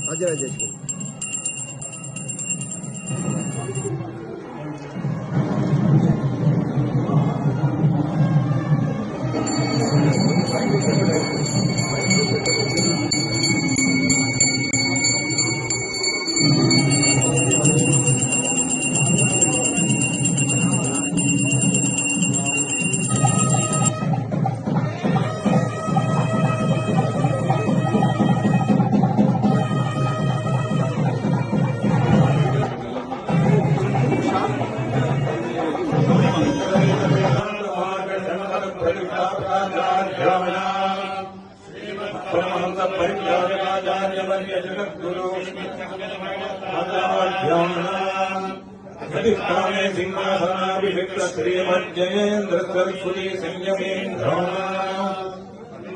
ராஜராஜேஸ்வரி सिंहासनाभिषिक्त श्रीमज्जयेन्द्र सरस्वती संयमेन्द्र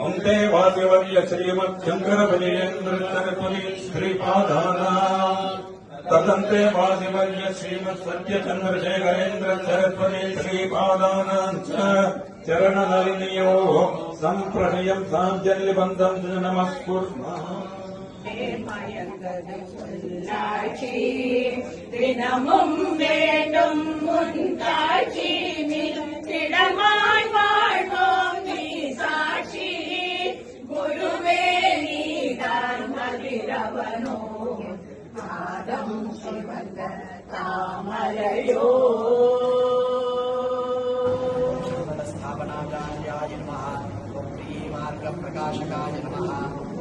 अंते वासिवर्य श्रीमच्छंकर विजयेन्द्र सरस्वती श्रीपादाना तदंते वासिवर्य श्रीमत् सत्य चंद्रशेखरेन्द्र सरस्वती श्रीपादाना चरणनलिनियो संप्रशयं साञ्जल्यबन्धं नमस्कुर्मः தினமும் வேண்டும் முன்காட்சி திடமாய் வாழ்வோம் நீ சாட்சி குருவே நீதான் மதிரவனோ ஆதம் சிவந்த தாமரையோ ஸ்தாபனாச்சார்யாய நமः ஓம் ஸ்ரீ மார்க பிரகாசகாய நமः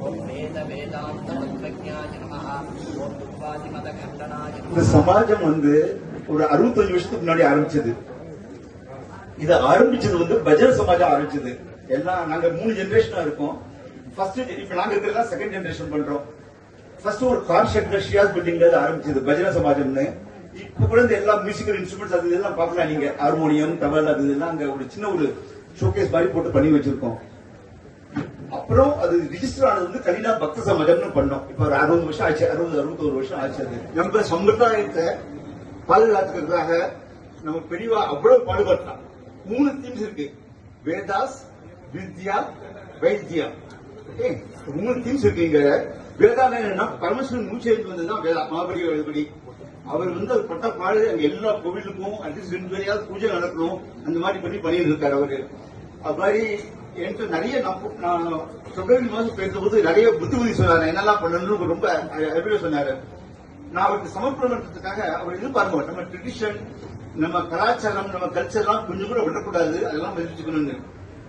ஓம் வேத வேதாந்த தத்துவஜ்ஞாய நமः ஓம் துர்வாதிமத கண்டனாய நமः. இந்த சமாஜம் ஒரு 65 வருஷத்துக்கு முன்னாடி ஆரம்பிச்சது. இத ஆரம்பிச்சது பஜன சமாஜம் ஆரம்பிச்சது. எல்லாம் நாங்க 3 ஜெனரேஷனா இருக்கோம். ஃபர்ஸ்ட் இப்ப நாங்க இருக்கிறதா செகண்ட் ஜெனரேஷன் பண்றோம். ஃபர்ஸ்ட் ஒரு கான்செப்ட் ஷியாஸ் பில்டிங்ல ஆரம்பிச்சது பஜன சமாஜம்னு. இப்ப கூட எல்லா மியூசிக்கல் இன்ஸ்ட்ருமெண்ட்ஸ் அது இதெல்லாம் பார்க்கலாம் நீங்க. ஹார்மோனியம், தபல் அது இதெல்லாம் அங்க ஒரு சின்ன ஒரு ஷோகேஸ் மாதிரி போட்டு பண்ணி வச்சிருக்கோம். அப்புறம் அது ரிஜிஸ்டர் ஆனது கலினா பக்த சமாஜம்னு பண்ணோம். இப்ப ஒரு 60 வருஷம் ஆச்சு, 61 வருஷம் ஆச்சு. அது நம்ம சம்பிரதாயத்தை பாதுகாத்துக்கிறதுக்காக நம்ம பெரியவா அவ்வளவு பாடுபட்டான். 3 தீம்ஸ் இருக்கு: வேதாஸ், வித்யா, வைத்தியா. ஓகே, 3 தீம்ஸ் இருக்கு இங்க. வேதான என்னன்னா பரமேஸ்வரன் மூச்சு எழுந்து வந்ததுதான் வேதா. மகாபலி எழுபடி அவர் பட்ட பாடு அங்க எல்லா கோவிலுக்கும் அட்லீஸ்ட் 2 பேரையாவது பூஜை நடக்கணும் அந்த மாதிரி பண்ணிட்டு இருக்காரு அவரு. அது மாதிரி என்கிட்ட நிறைய நான் பிப்ரவரி மாதம் பேசும்போது நிறைய புத்தி சொன்னாரு, என்னெல்லாம் பண்ணணும்னு ரொம்ப எப்படி சொன்னாரு. நான் அவருக்கு சமர்ப்பணத்துக்காக அவர் எதிர்பார்க்க நம்ம ட்ரெடிஷன், நம்ம கலாச்சாரம், நம்ம கல்ச்சர்லாம் கொஞ்சம் கூட விடக்கூடாது, அதெல்லாம் மதிச்சுக்கணும்னு.